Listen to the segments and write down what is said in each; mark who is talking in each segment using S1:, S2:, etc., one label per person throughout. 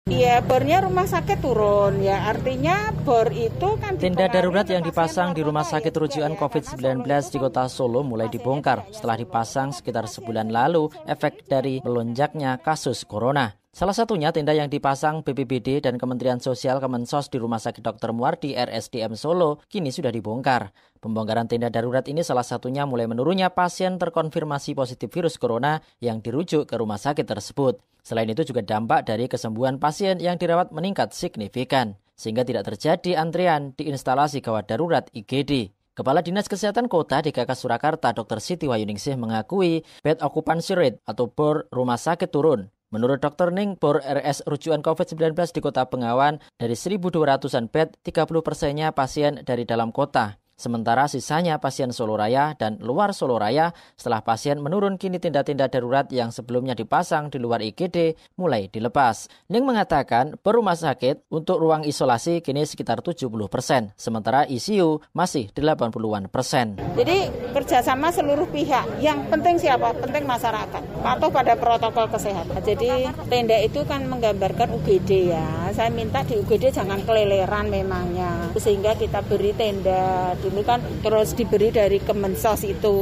S1: Iya, bornya rumah sakit turun, ya artinya bor itu kan...
S2: Tenda darurat yang dipasang di rumah sakit rujukan COVID-19 di kota Solo mulai dibongkar setelah dipasang sekitar sebulan lalu efek dari melonjaknya kasus corona. Salah satunya tenda yang dipasang BPBD dan Kementerian Sosial Kemensos di Rumah Sakit Dr. Muardi RSDM Solo kini sudah dibongkar. Pembongkaran tenda darurat ini salah satunya mulai menurunnya pasien terkonfirmasi positif virus corona yang dirujuk ke rumah sakit tersebut. Selain itu juga dampak dari kesembuhan pasien yang dirawat meningkat signifikan, sehingga tidak terjadi antrian di instalasi gawat darurat IGD. Kepala Dinas Kesehatan Kota DKK Surakarta Dr. Siti Wahyuningsih mengakui bed occupancy rate atau bor rumah sakit turun. Menurut Dr. Ning, bor RS rujukan COVID-19 di Kota Bengawan dari 1.200-an bed, 30%-nya pasien dari dalam kota. Sementara sisanya pasien Solo Raya dan luar Solo Raya. Setelah pasien menurun, kini tenda-tenda darurat yang sebelumnya dipasang di luar IGD mulai dilepas. Ning mengatakan per rumah sakit untuk ruang isolasi kini sekitar 70%, sementara ICU masih 80-an persen.
S1: Jadi kerjasama seluruh pihak. Yang penting siapa? Penting masyarakat. Patuh pada protokol kesehatan. Jadi tenda itu kan menggambarkan UGD ya. Saya minta di UGD jangan keleleran memangnya. Sehingga kita beri tenda. Dulu kan terus diberi dari Kemensos itu,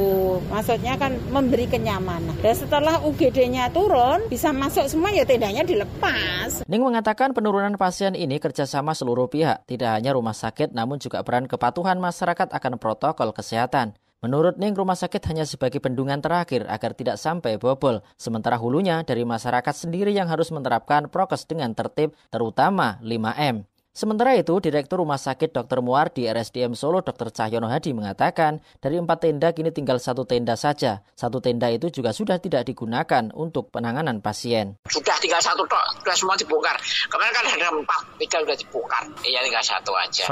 S1: maksudnya kan memberi kenyamanan. Dan setelah UGD-nya turun, bisa masuk semua ya tendanya dilepas.
S2: Ning mengatakan penurunan pasien ini kerjasama seluruh pihak, tidak hanya rumah sakit namun juga peran kepatuhan masyarakat akan protokol kesehatan. Menurut Ning, rumah sakit hanya sebagai bendungan terakhir agar tidak sampai bobol. Sementara hulunya dari masyarakat sendiri yang harus menerapkan prokes dengan tertib, terutama 5M. Sementara itu, Direktur Rumah Sakit Dr. Muardi RSDM Solo Dr. Cahyono Hadi mengatakan dari 4 tenda kini tinggal 1 tenda saja. 1 tenda itu juga sudah tidak digunakan untuk penanganan pasien.
S3: Sudah tinggal 1 tok, sudah semua dibongkar. Kemarin kan ada 4, 3 sudah dibongkar. Iya tinggal 1 aja.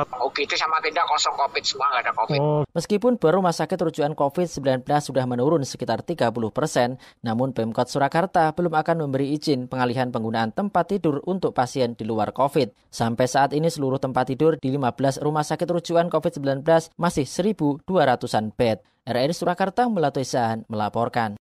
S3: Itu sama tenda kosong COVID, semua nggak ada COVID.
S2: Meskipun bor rumah sakit rujukan COVID-19 sudah menurun sekitar 30%, namun Pemkot Surakarta belum akan memberi izin pengalihan penggunaan tempat tidur untuk pasien di luar COVID. Sampai saat ini seluruh tempat tidur di 15 rumah sakit rujukan COVID-19 masih 1.200-an bed. RRI Surakarta Melatoisan melaporkan.